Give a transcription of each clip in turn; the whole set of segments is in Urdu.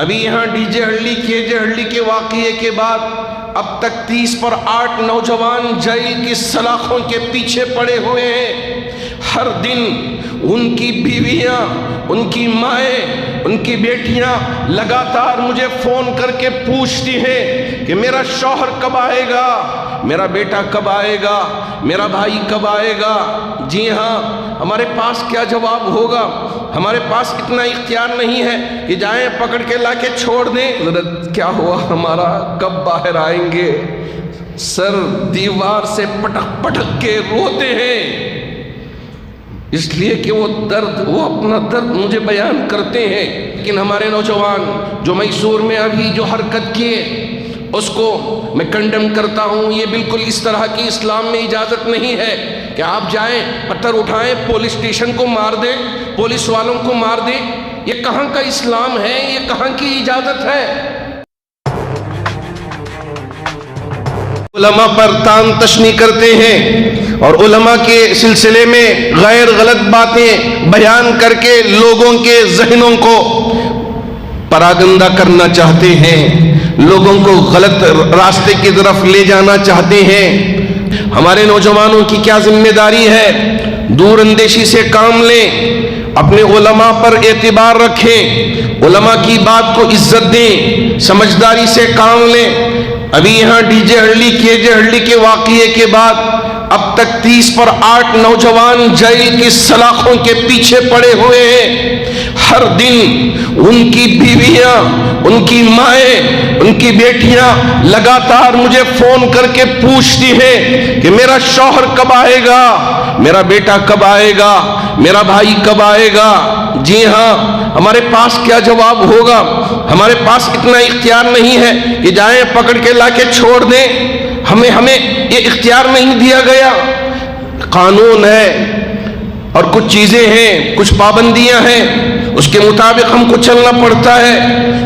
ابھی یہاں ڈی جے ہرلی کے واقعے کے بعد اب تک 30 پر 8 نوجوان جیل کی سلاخوں کے پیچھے پڑے ہوئے ہیں۔ ہر دن ان کی بیویاں، ان کی مائیں، ان کی بیٹیاں لگاتار مجھے فون کر کے پوچھتی ہیں کہ میرا شوہر کب آئے گا، میرا بیٹا کب آئے گا، میرا بھائی کب آئے گا۔ جی ہاں، ہمارے پاس کیا جواب ہوگا؟ ہمارے پاس اتنا اختیار نہیں ہے کہ جائیں پکڑ کے لا کے چھوڑ دیں۔ حضرت کیا ہوا ہمارا، کب باہر آئیں گے؟ سر دیوار سے پٹک پٹک کے روتے ہیں، اس لیے کہ وہ اپنا درد مجھے بیان کرتے ہیں۔ لیکن ہمارے نوجوان جو میسور میں ابھی جو حرکت کیے اس کو میں کنڈم کرتا ہوں۔ یہ بالکل اس طرح کی اسلام میں اجازت نہیں ہے کہ آپ جائیں پتھر اٹھائیں، پولیس اسٹیشن کو مار دیں، پولیس والوں کو مار دیں۔ یہ کہاں کا اسلام ہے؟ یہ کہاں کی اجازت ہے؟ علماء پر تان تشنی کرتے ہیں اور علماء کے سلسلے میں غیر غلط باتیں بیان کر کے لوگوں کے ذہنوں کو پراگندہ کرنا چاہتے ہیں، لوگوں کو غلط راستے کی طرف لے جانا چاہتے ہیں۔ ہمارے نوجوانوں کی کیا ذمہ داری ہے؟ دور اندیشی سے کام لیں، اپنے علماء پر اعتبار رکھیں، علماء کی بات کو عزت دیں، سمجھداری سے کام لیں۔ ابھی یہاں ڈی جے ہرلی کے واقعے کے بعد اب تک 30 پر 8 نوجوان جیل کی سلاخوں کے پیچھے پڑے ہوئے ہیں۔ ہر دن ان کی بیویاں، ان کی مائیں، ان کی بیٹیاں لگاتار مجھے فون کر کے پوچھتی ہیں کہ میرا شوہر کب آئے گا، میرا بیٹا کب آئے گا، میرا بھائی کب آئے گا۔ جی ہاں، ہمارے پاس کیا جواب ہوگا؟ ہمارے پاس اتنا اختیار نہیں ہے کہ جائیں پکڑ کے لا کے چھوڑ دیں۔ ہمیں یہ اختیار نہیں دیا گیا۔ قانون ہے اور کچھ چیزیں ہیں، کچھ پابندیاں ہیں، اس کے مطابق ہم کو چلنا پڑتا ہے۔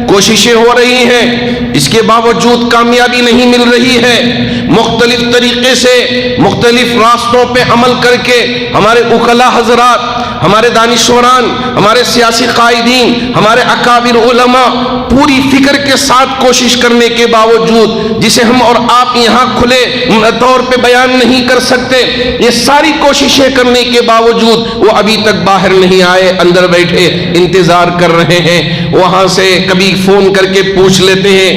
کوششیں ہو رہی ہیں، اس کے باوجود کامیابی نہیں مل رہی ہے۔ مختلف طریقے سے مختلف راستوں پہ عمل کر کے ہمارے وکلاء حضرات، ہمارے دانشوران، ہمارے سیاسی قائدین، ہمارے اکابر علماء پوری فکر کے ساتھ کوشش کرنے کے باوجود، جسے ہم اور آپ یہاں کھلے طور پہ بیان نہیں کر سکتے، یہ ساری کوششیں کرنے کے باوجود وہ ابھی تک باہر نہیں آئے، اندر بیٹھے انتظار کر رہے ہیں۔ وہاں سے کبھی فون کر کے پوچھ لیتے ہیں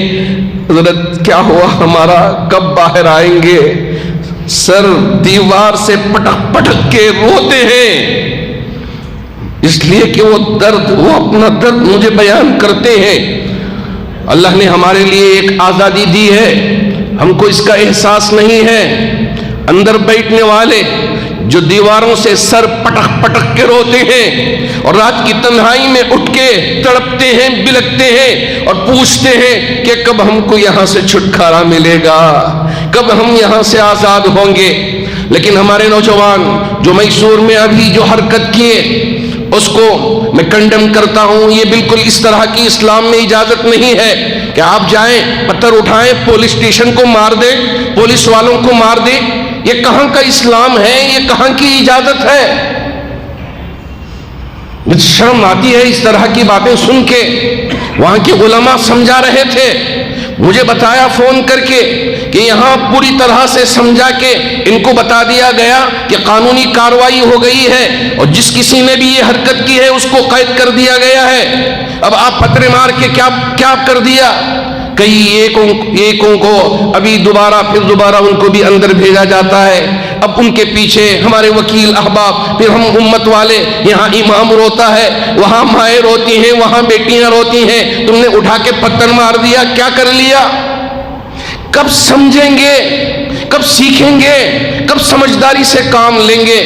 حضرت کیا ہوا ہمارا، کب باہر آئیں گے؟ سر دیوار سے پٹک پٹک کے روتے ہیں، اس لیے کہ وہ اپنا درد مجھے بیان کرتے ہیں۔ اللہ نے ہمارے لیے ایک آزادی دی ہے، ہم کو اس کا احساس نہیں ہے۔ اندر بیٹھنے والے جو دیواروں سے سر پٹک پٹک کے روتے ہیں اور رات کی تنہائی میں اٹھ کے تڑپتے ہیں، بلکتے ہیں اور پوچھتے ہیں کہ کب ہم کو یہاں سے چھٹکارا ملے گا، کب ہم یہاں سے آزاد ہوں گے۔ لیکن ہمارے نوجوان جو میسور میں ابھی جو حرکت کیے اس کو میں کنڈم کرتا ہوں۔ یہ بالکل اس طرح کی اسلام میں اجازت نہیں ہے کہ آپ جائیں پتھر اٹھائیں، پولیس اسٹیشن کو مار دیں، پولیس والوں کو مار دیں۔ یہ کہاں کا اسلام ہے؟ یہ کہاں کی اجازت ہے؟ مجھے شرم آتی ہے اس طرح کی باتیں سن کے۔ وہاں کے علماء سمجھا رہے تھے، مجھے بتایا فون کر کے کہ یہاں پوری طرح سے سمجھا کے ان کو بتا دیا گیا کہ قانونی کارروائی ہو گئی ہے اور جس کسی نے بھی یہ حرکت کی ہے اس کو قید کر دیا گیا ہے۔ اب آپ پتھر مار کے کیا کر دیا؟ کئی ایکوں کو ابھی پھر دوبارہ ان کو بھی اندر بھیجا جاتا ہے۔ اب ان کے پیچھے ہمارے وکیل احباب، پھر ہم امت والے، یہاں امام روتا ہے، وہاں مائیں روتی ہیں، وہاں بیٹیاں روتی ہیں، تم نے اٹھا کے پتھر مار دیا، کیا کر لیا؟ کب سمجھیں گے؟ کب سیکھیں گے؟ کب سمجھداری سے کام لیں گے؟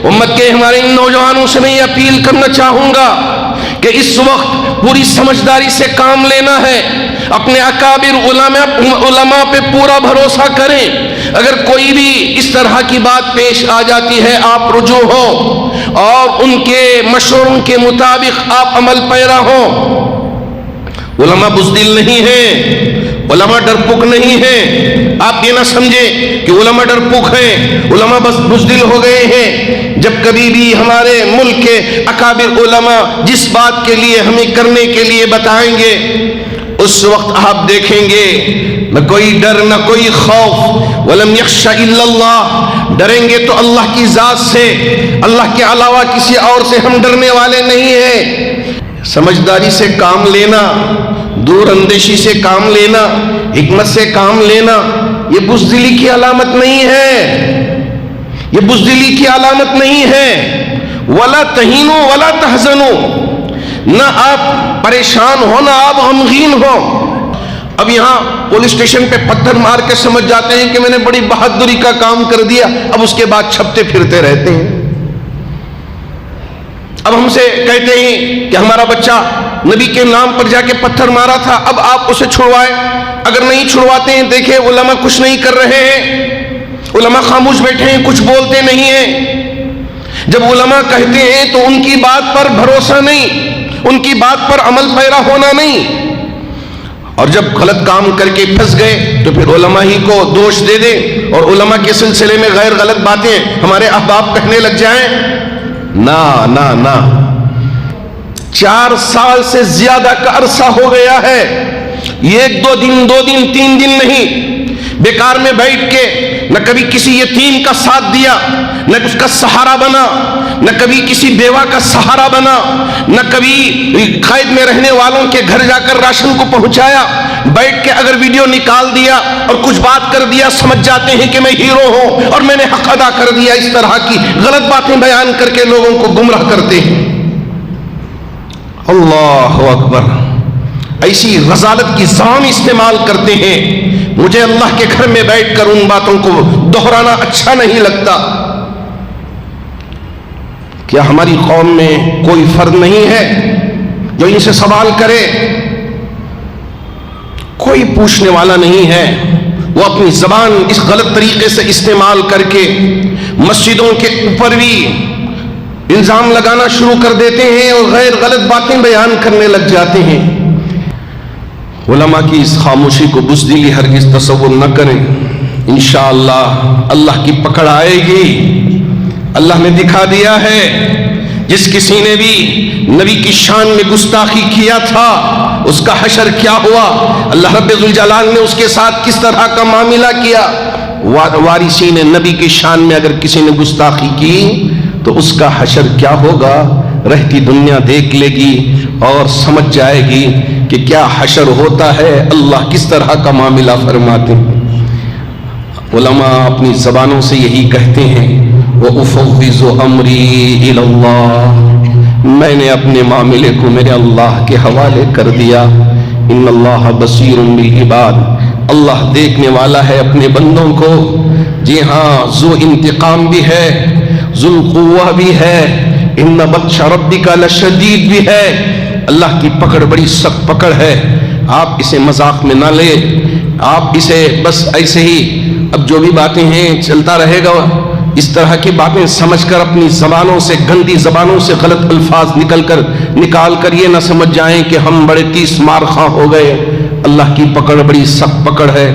امت کے ہمارے ان نوجوانوں سے میں یہ اپیل کرنا چاہوں گا کہ اس وقت پوری سمجھداری سے کام لینا ہے۔ اپنے اکابر علماء پہ پورا بھروسہ کریں۔ اگر کوئی بھی اس طرح کی بات پیش آ جاتی ہے، آپ رجوع ہو اور ان کے مشوروں کے مطابق آپ عمل پیرا ہو۔ علماء بزدل نہیں ہیں، علماء ڈرپوک نہیں ہیں. آپ یہ نہ سمجھیں کہ علماء ڈرپوک ہیں، علماء بس بزدل ہو گئے ہیں. جب کبھی بھی ہمارے ملک کے اکابر علماء جس بات کے لیے ہمیں کرنے کے لیے بتائیں گے، اس وقت آپ دیکھیں گے نہ کوئی ڈر نہ کوئی خوف. وَلَمْ يَخْشَ إِلَّا اللَّهِ، ڈریں گے تو اللہ کی ذات سے، اللہ کے علاوہ کسی اور سے ہم ڈرنے والے نہیں ہیں. سمجھداری سے کام لینا، دور اندیشی سے کام لینا، حکمت سے کام لینا، یہ بزدلی کی علامت نہیں ہے، یہ بزدلی کی علامت نہیں ہے. وَلَا تَهِنُوا وَلَا تَحْزَنُوا، نہ آپ پریشان ہو نہ آپ غمگین ہو. اب یہاں پولیس اسٹیشن پہ پتھر مار کے سمجھ جاتے ہیں کہ میں نے بڑی بہادری کا کام کر دیا، اب اس کے بعد چھپتے پھرتے رہتے ہیں. اب ہم سے کہتے ہیں کہ ہمارا بچہ نبی کے نام پر جا کے پتھر مارا تھا، اب آپ اسے چھڑوائیں. اگر نہیں چھڑواتے ہیں، دیکھیں علماء کچھ نہیں کر رہے ہیں، علماء خاموش بیٹھے ہیں، کچھ بولتے نہیں ہیں. جب علماء کہتے ہیں تو ان کی بات پر بھروسہ نہیں، ان کی بات پر عمل پیرا ہونا نہیں. اور جب غلط کام کر کے پھنس گئے تو پھر علماء ہی کو دوش دے دیں اور علماء کے سلسلے میں غیر غلط باتیں ہمارے احباب کہنے لگ جائیں. نہ نہ نہ، 4 سال سے زیادہ کا عرصہ ہو گیا ہے، ایک دو دن 3 دن نہیں. بیکار میں بیٹھ کے نہ کبھی کسی یتیم کا ساتھ دیا، نہ اس کا سہارا بنا، نہ کبھی کسی بیوہ کا سہارا بنا، نہ کبھی قید میں رہنے والوں کے گھر جا کر راشن کو پہنچایا. بیٹھ کے اگر ویڈیو نکال دیا اور کچھ بات کر دیا، سمجھ جاتے ہیں کہ میں ہیرو ہوں اور میں نے حق ادا کر دیا. اس طرح کی غلط باتیں بیان کر کے لوگوں کو گمراہ کرتے ہیں. اللہ اکبر، ایسی رذالت کی زبان استعمال کرتے ہیں. مجھے اللہ کے گھر میں بیٹھ کر ان باتوں کو دہرانا اچھا نہیں لگتا. کیا ہماری قوم میں کوئی فرد نہیں ہے جو ان سے سوال کرے؟ کوئی پوچھنے والا نہیں ہے. وہ اپنی زبان اس غلط طریقے سے استعمال کر کے مسجدوں کے اوپر بھی الزام لگانا شروع کر دیتے ہیں اور غیر غلط باتیں بیان کرنے لگ جاتے ہیں. علماء کی اس خاموشی کو بزدلی ہرگز تصور نہ کریں. انشاءاللہ اللہ کی پکڑ آئے گی. اللہ نے دکھا دیا ہے، جس کسی نے بھی نبی کی شان میں گستاخی کیا تھا اس کا حشر کیا ہوا. اللہ رب ذوالجلال نے اس کے ساتھ کس طرح کا معاملہ کیا. وارثین نبی کی شان میں اگر کسی نے گستاخی کی تو اس کا حشر کیا ہوگا، رہتی دنیا دیکھ لے گی اور سمجھ جائے گی کہ کیا حشر ہوتا ہے، اللہ کس طرح کا معاملہ فرماتے ہیں. علماء اپنی زبانوں سے یہی کہتے ہیں، وَأُفَوِّضُ أَمْرِي إِلَى اللَّهِ، میں نے اپنے معاملے کو میرے اللہ کے حوالے کر دیا. إِنَّ اللَّهَ بَصِيرٌ بِالْعِبَادِ، اللہ دیکھنے والا ہے اپنے بندوں کو. جی ہاں، ذو انتقام بھی ہے، ذو القوہ بھی ہے، ان بطش ربک لشدید بھی ہے. اللہ کی پکڑ بڑی سخت پکڑ ہے. آپ اسے مذاق میں نہ لیں، آپ اسے بس ایسے ہی اب جو بھی باتیں ہیں چلتا رہے گا. اس طرح کی باتیں سمجھ کر اپنی زبانوں سے، گندی زبانوں سے غلط الفاظ نکال کر یہ نہ سمجھ جائیں کہ ہم بڑے 30 مار خواہ ہو گئے. اللہ کی پکڑ بڑی سخت پکڑ ہے.